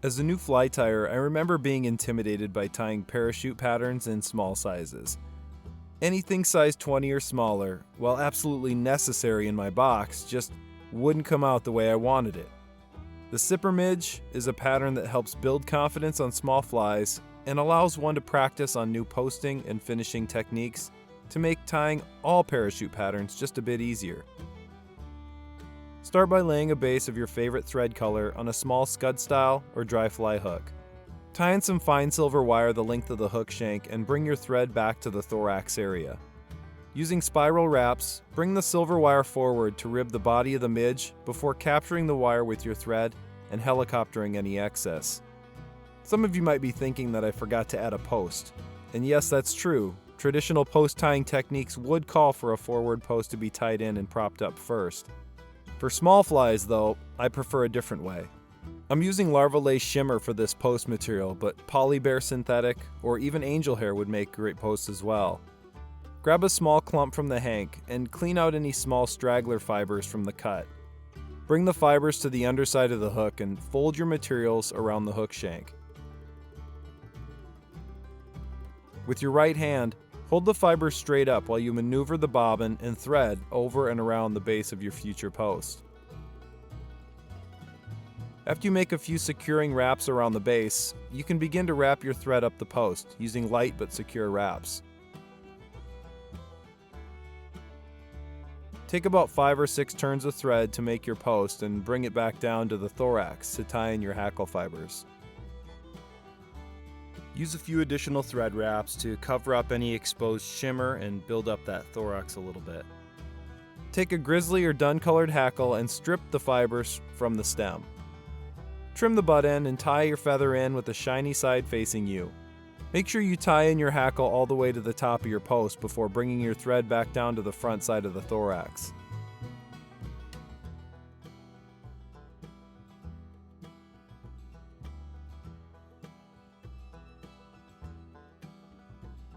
As a new fly tyer, I remember being intimidated by tying parachute patterns in small sizes. Anything size 20 or smaller, while absolutely necessary in my box, just wouldn't come out the way I wanted it. The Sipper Midge is a pattern that helps build confidence on small flies and allows one to practice on new posting and finishing techniques to make tying all parachute patterns just a bit easier. Start by laying a base of your favorite thread color on a small scud style or dry fly hook. Tie in some fine silver wire the length of the hook shank and bring your thread back to the thorax area. Using spiral wraps, bring the silver wire forward to rib the body of the midge before capturing the wire with your thread and helicoptering any excess. Some of you might be thinking that I forgot to add a post. And yes, that's true. Traditional post tying techniques would call for a forward post to be tied in and propped up first. For small flies, though, I prefer a different way. I'm using Larva Lace shimmer for this post material, but poly bear synthetic or even angel hair would make great posts as well. Grab a small clump from the hank and clean out any small straggler fibers from the cut. Bring the fibers to the underside of the hook and fold your materials around the hook shank. With your right hand, hold the fibers straight up while you maneuver the bobbin and thread over and around the base of your future post. After you make a few securing wraps around the base, you can begin to wrap your thread up the post using light but secure wraps. Take about 5 or 6 turns of thread to make your post and bring it back down to the thorax to tie in your hackle fibers. Use a few additional thread wraps to cover up any exposed shimmer and build up that thorax a little bit. Take a grizzly or dun-colored hackle and strip the fibers from the stem. Trim the butt end and tie your feather in with the shiny side facing you. Make sure you tie in your hackle all the way to the top of your post before bringing your thread back down to the front side of the thorax.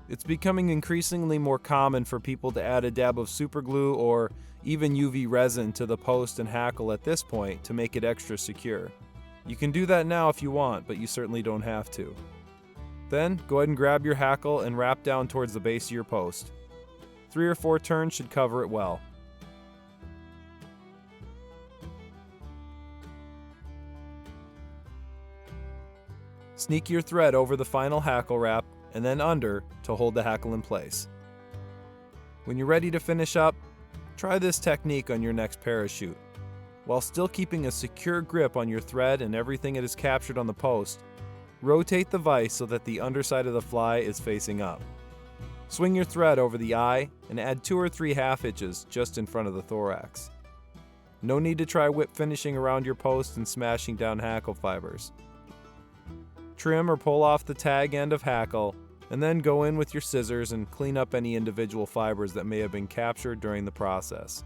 It's becoming increasingly more common for people to add a dab of super glue or even UV resin to the post and hackle at this point to make it extra secure. You can do that now if you want, but you certainly don't have to. Then, go ahead and grab your hackle and wrap down towards the base of your post. 3 or 4 turns should cover it well. Sneak your thread over the final hackle wrap and then under to hold the hackle in place. When you're ready to finish up, try this technique on your next parachute. While still keeping a secure grip on your thread and everything it is captured on the post, rotate the vise so that the underside of the fly is facing up. Swing your thread over the eye and add 2 or 3 half hitches just in front of the thorax. No need to try whip finishing around your post and smashing down hackle fibers. Trim or pull off the tag end of hackle, and then go in with your scissors and clean up any individual fibers that may have been captured during the process.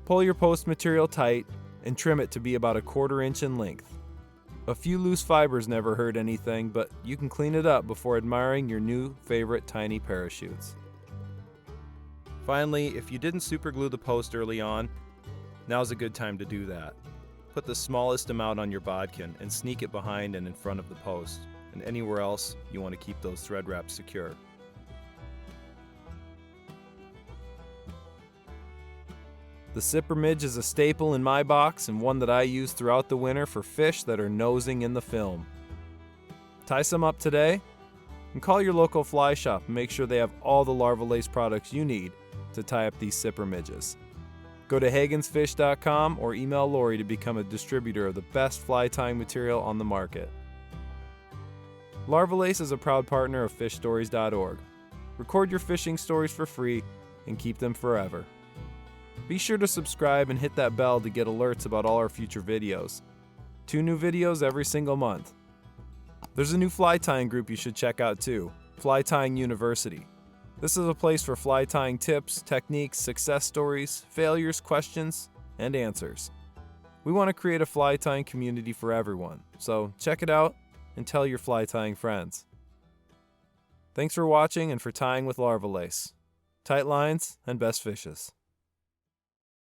Pull your post material tight and trim it to be about 1/4 inch in length. A few loose fibers never hurt anything, but you can clean it up before admiring your new favorite tiny parachutes. Finally, if you didn't super glue the post early on, now's a good time to do that. Put the smallest amount on your bodkin and sneak it behind and in front of the post, and anywhere else you want to keep those thread wraps secure. The Sipper Midge is a staple in my box and one that I use throughout the winter for fish that are nosing in the film. Tie some up today and call your local fly shop and make sure they have all the Larva Lace products you need to tie up these Sipper Midges. Go to hagensfish.com or email Lorie to become a distributor of the best fly tying material on the market. Larva Lace is a proud partner of fishstories.org. Record your fishing stories for free and keep them forever. Be sure to subscribe and hit that bell to get alerts about all our future videos. 2 new videos every single month. There's a new fly tying group you should check out too, Fly Tying University. This is a place for fly tying tips, techniques, success stories, failures, questions, and answers. We want to create a fly tying community for everyone, so check it out and tell your fly tying friends. Thanks for watching and for tying with Larva Lace. Tight lines and best fishes.